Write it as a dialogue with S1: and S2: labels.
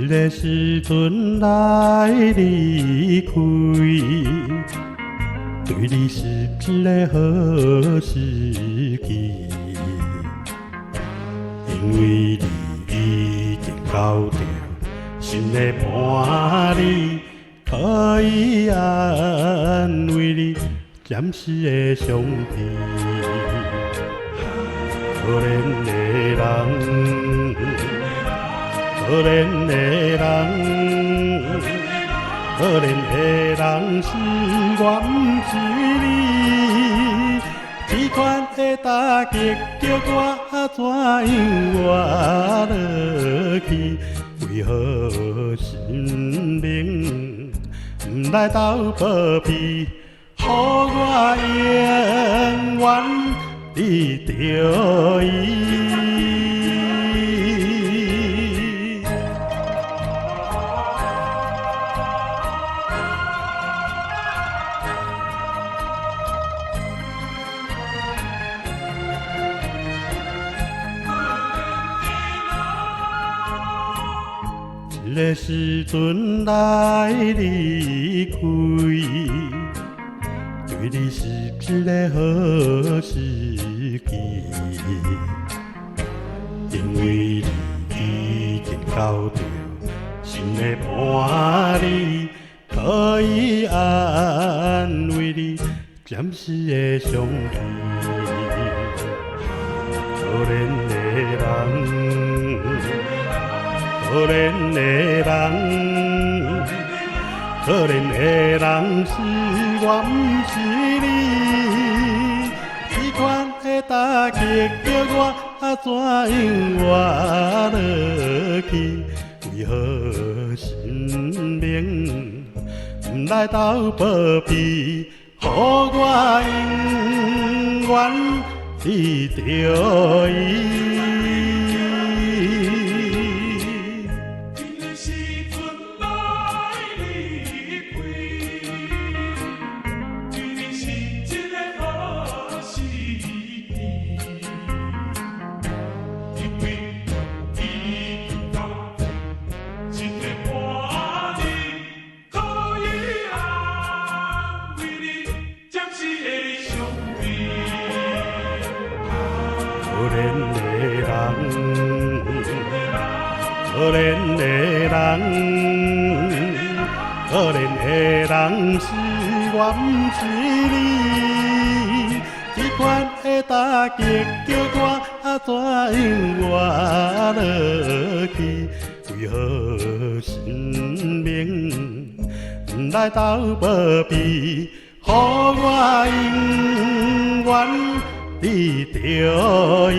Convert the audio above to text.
S1: 一个时阵来离开，对你是一个好时机，因为你已经交着新的伴侣，可以安慰你暂时的伤悲。可怜的人，可怜的人，可怜的人是我，不是你。这款的打击叫我怎样活落去？为何心灵不来斗保庇？予我永远记着伊。一个时阵来离开，对你是一个好时机，因为你已经交着新的伴侣，可以安慰你暂时的伤悲。可怜的人，可怜的人，可怜的人是我，不是你。这款的打击叫我怎样活落去？为何心灵不来斗保庇？予我永远记着伊。可怜的人，可怜的人，可怜的人是我，不是你。这款的打击叫我怎样活落去？为何心灵不来斗保庇？予我永远记着伊。